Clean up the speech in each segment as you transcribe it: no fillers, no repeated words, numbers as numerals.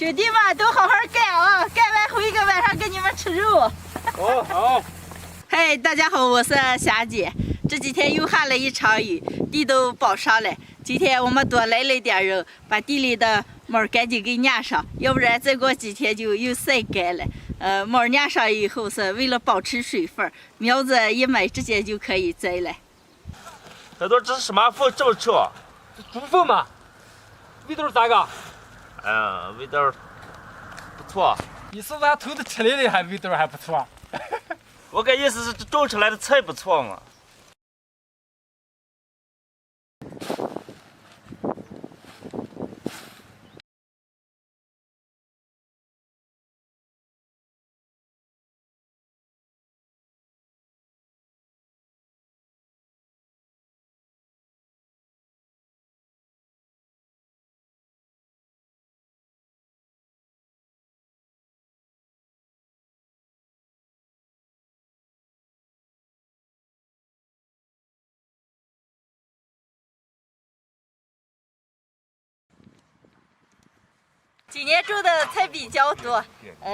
兄弟们都好好干啊！干完回个晚上给你们吃肉。好好。嗨，大家好，我是霞姐。这几天又下了一场雨，地都包上了。今天我们多来了点肉，把地里的毛赶紧给撵上，要不然再过几天就又晒干了。毛撵上以后是为了保持水分，苗子一买直接就可以栽了。耳朵这是什么凤这么臭？猪粪嘛，味道咋个？味道不错。你是俺偷的吃来的，还味道还不错。我感意思是种出来的菜不错嘛。今年种的菜比较多，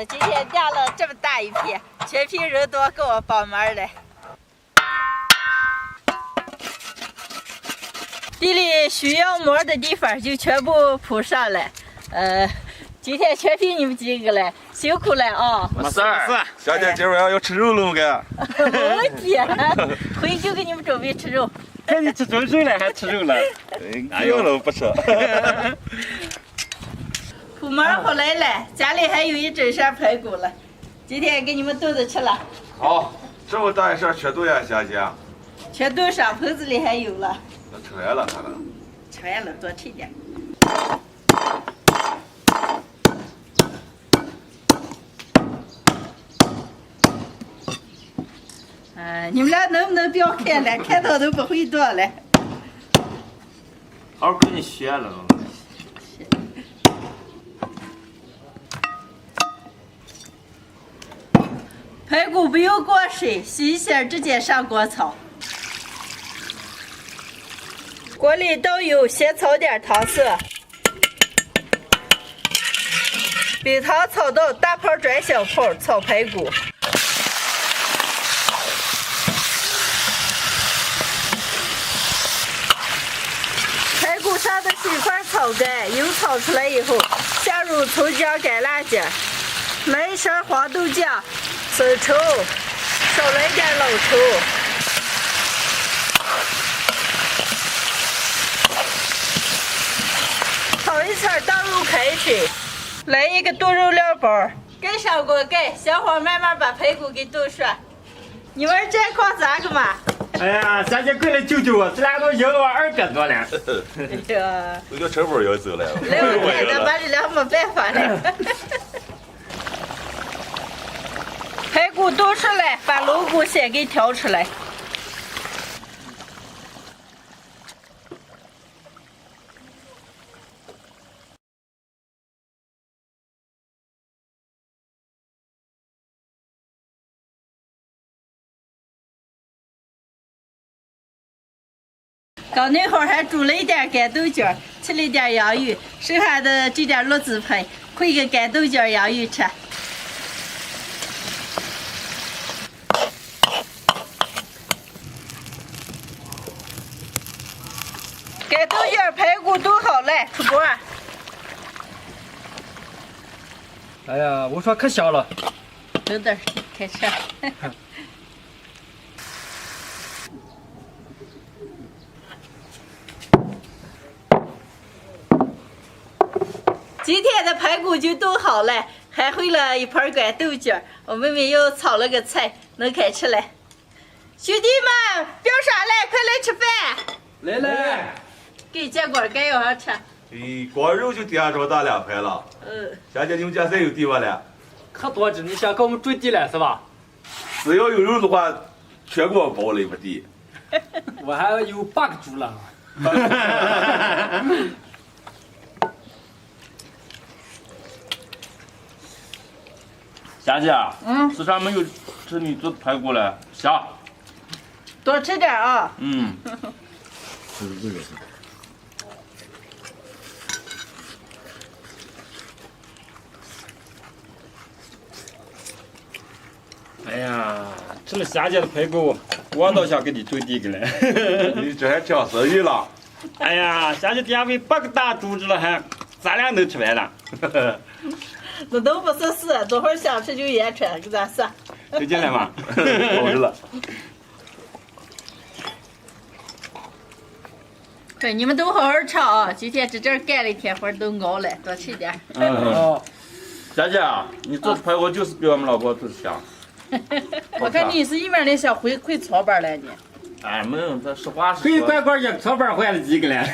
今天干了这么大一片，全凭人多给我帮忙了。地里需要膜的地方就全部铺上了，今天全凭你们几个了，辛苦了啊！没事儿，小姐今晚上要吃肉了该。我天，回去就给你们准备吃肉。看你吃猪肉了，还吃肉了？哪有了不吃？铺膜回来了，家里还有一整扇排骨了，今天给你们炖着吃了。好，这么大一扇缺多呀，小姐？全炖上，盆子里还有了。那吃完了，他呢？吃完了，多吃点。你们俩能不能不要看了？看到都不会做了。好好跟你学了。排骨不用过水，洗一下直接上锅炒。锅里倒油，先炒点糖色，冰糖炒到大泡转小泡，炒排骨。排骨上的水块炒干，油炒出来以后，下入葱姜干辣椒，来一勺黄豆酱。生抽，少来点老抽，炒一圈倒入开水，来一个炖肉料包，盖上锅盖，小火慢慢把排骨给炖熟。你们这况咋个嘛？哎呀，咱姐过来救救我，这俩都赢了我200多了。哎呀，都叫成本要走了。来我看咱把这俩没办法了。排骨炖熟了，把龙骨先给挑出来。刚那会儿还煮了一点干豆角，吃了一点洋芋，剩下的这点栗子胚烩个干豆角洋芋吃。干豆角排骨炖好了，出锅。哎呀，我说可香了。等等，开吃。今天的排骨就炖好了，还烩了一盘干豆角。我妹妹又炒了个菜，能开吃了。兄弟们，表啥了？快来吃饭！来来，给这锅盖要上吃。光肉就点着大2盘了。小姐，你们家菜有地吗了？可多着，你想给我们种地了是吧？只要有肉的话，全给我包了一块地。我还有8个猪了。霞姐，吃啥没有吃你做排骨了？香。多吃点啊。这个。哎呀，吃了霞姐的排骨，我倒想给你做第一个了。你这还挑生意了？哎呀，霞姐点位8个大猪子了还，咱俩能吃完了。这都不是事，等会儿想吃就也吃，给咱说。就进来嘛。好着了。对，你们都好好吃啊！今天这阵干了一天活，都熬了，多吃点。霞姐啊，你做的排骨就是比我们老婆做的香。我看你是一面的小会操办了你。哎，没有，这实话实回说。乖乖也炒饭换了几个了。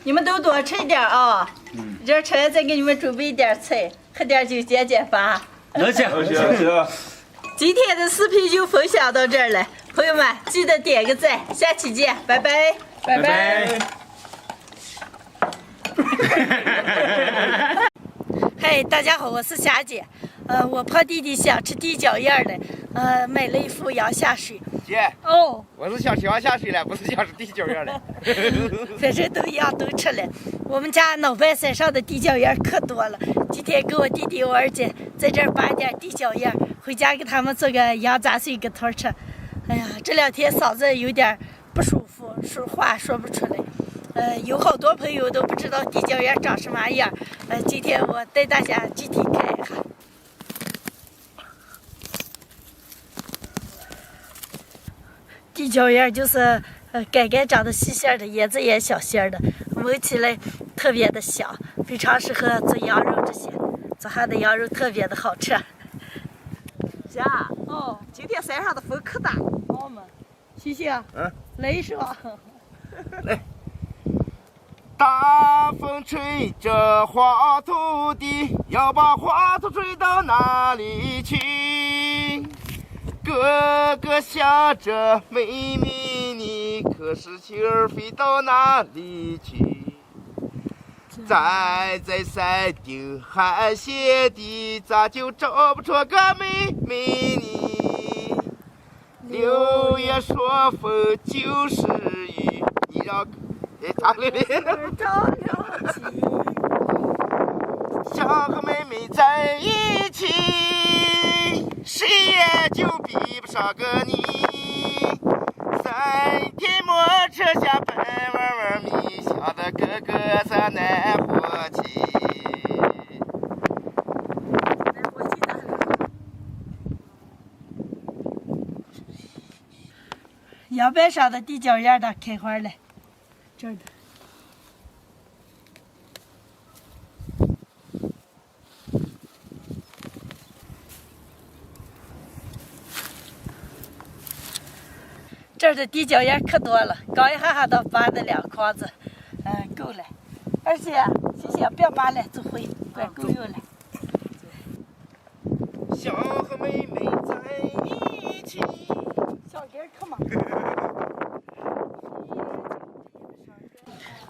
你们都多吃点啊！这吃完再给你们准备点菜，喝点酒解解乏。能行。行。今天的视频就分享到这儿了，朋友们记得点个赞，下期见，拜拜，拜拜。嗨，大家好，我是霞姐。我胖弟弟想吃地脚印的，买了一副羊下水。姐，哦，我是想吃羊下水了，不是想吃地脚印了。反正都一样，都吃了。我们家脑半山上的地脚印可多了，今天跟我弟弟、我二姐在这儿拔点地脚印，回家给他们做个羊杂碎给头吃。哎呀，这2天嗓子有点不舒服，说话说不出来。有好多朋友都不知道地脚印长什么样，今天我带大家具体看一下。地脚印就是干干长得细线的，叶子也小线的，闻起来特别的香，非常适合做羊肉这些，做下的羊肉特别的好吃。姐，哦，今天山上的风可大。好嘛，谢谢啊。来一首。来。大风吹着花土地，要把花土吹到哪里去？哥哥想着妹妹你，可是心儿飞到哪里去？站在山顶喊谢地，咋就找不出个妹妹呢？六月说风就是雨，你让咋了嘞？想和妹妹在一起，谁也就比不上个你。3天没吃下本碗碗米，想的哥哥咱难活起。阳板上的地脚印的开花了，这儿的。这儿的地脚印可多了，刚一下都拔的2筐子，够了。而且谢谢，别拔了，走回，快够用了。想和妹妹在一起。小点可嘛。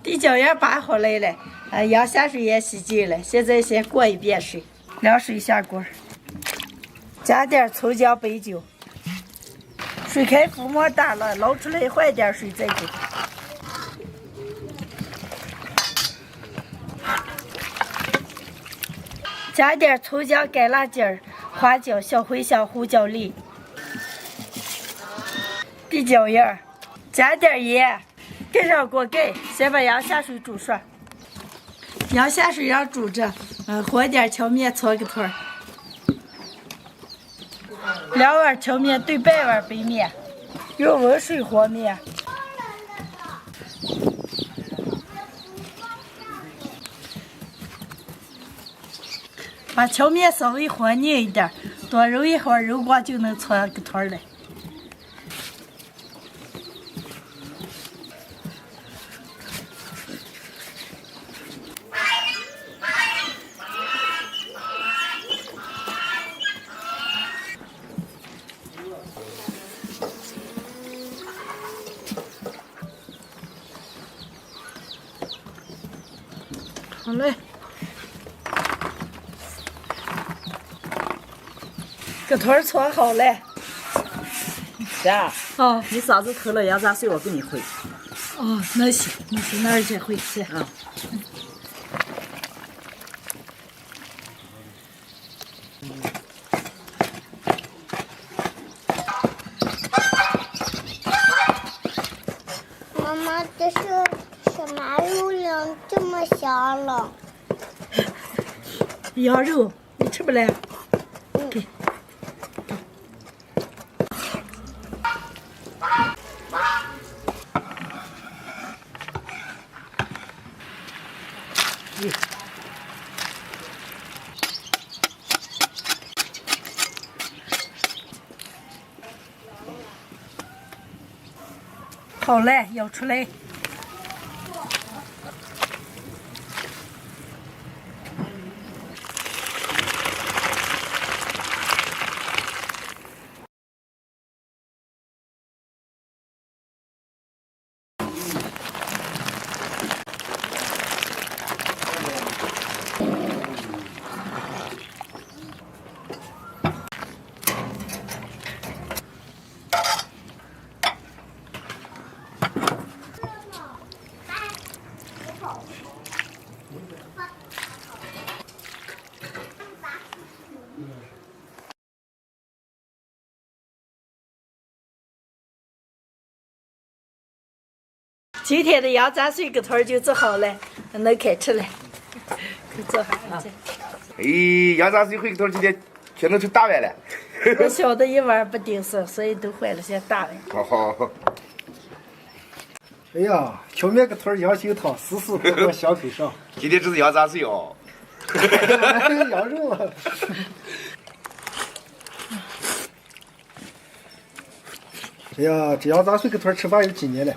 地脚印拔好来了，羊下水也洗净了，现在先过一遍水，凉水下锅，加点葱姜白酒。水开浮沫大了，捞出来换点水再煮。加点葱姜、干辣椒、花椒、小茴香、胡椒粒。地脚印，加点盐，盖上锅盖，先把羊下水煮熟。羊下水让煮着，和点荞面搓个团儿。2碗荞面兑半碗白面，用温水和面。把荞面稍微和凝一点，多揉一会儿，揉光就能搓个团了。好嘞，个团搓好了。姐，哦你嗓子疼了，羊杂碎我给你烩。哦，那行，那二姐会去。太香了。羊肉，你吃不来？给。好嘞，舀出来。今天的羊杂碎个团就做好了，能开吃了。快做好啊！哎，羊杂碎回头今天全都成大碗了。我小的一碗不顶事，所以都换了些大碗。好。哎呀，荞面个团羊心汤，丝丝裹裹香口上。今天这是羊杂碎哦。羊肉啊！哎呀，这羊杂碎个团吃饭有几年了？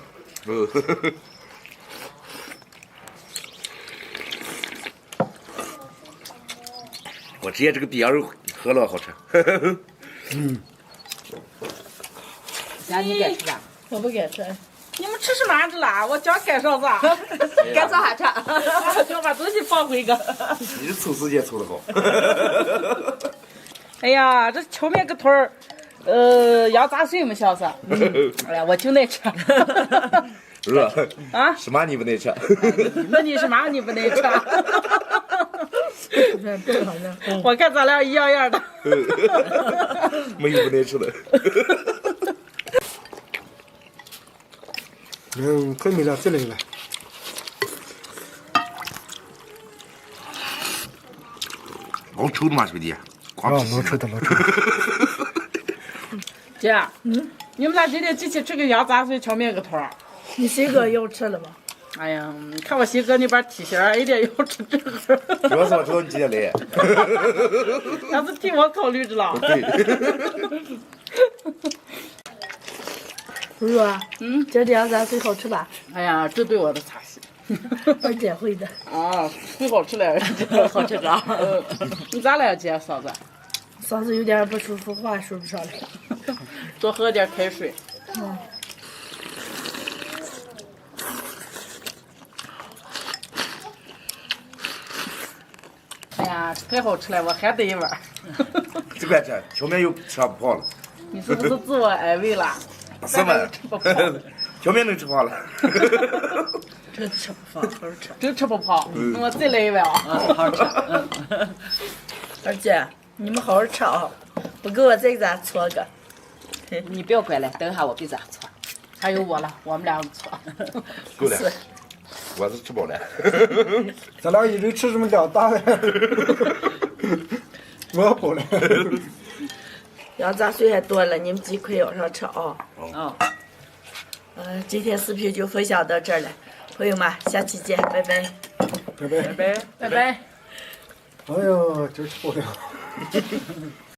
我直接这个比羊肉饸饹好吃。那你该吃吧？我不敢吃。你们吃什么子啦？我刚盖上子，该做啥吃？就把东西放回个。你这凑时间凑得好。哎呀，这荞面个团儿，羊杂碎嘛，小子。哎呀，我就爱吃。是吧？啊？什么你不能吃？那你什么你不能吃？我看咱俩一样样的。没有不能吃的。太美了，再来一碗。老抽的嘛，兄弟，光啊，吃老抽的，老抽的。姐，你们俩今天一起吃个羊杂碎荞面个团儿。你谁哥要吃了吗？哎呀，看我新哥那边提醒儿，一定要吃这个。主要是我知道你今天来。他是替我考虑着了。对。叔叔啊，这羊杂碎好吃吧？哎呀，这对我的茶戏。我姐会的。啊，最好吃了，好吃着。你咋了，姐嫂子？嗓子有点不舒服，话说不上来。多喝点开水。哎呀，太好吃了，我还得一碗。这块吃，荞面又吃不胖了。你是不是自我安慰了？是吗？吃不胖。荞面能吃胖了。真吃不胖，好吃。真吃不胖，我再来一碗啊！好吃。二姐，你们好好吃啊！我给我再给咱搓个。你不要管了，等下我给咱搓。还有我了，我们俩搓。够了。我是吃饱了。咱俩一人吃这么2大碗。我饱了。羊杂碎还多了，你们几块舀上吃啊！今天视频就分享到这儿了，朋友们，下期见，拜拜。拜拜。拜拜。哎呦，真吃饱了。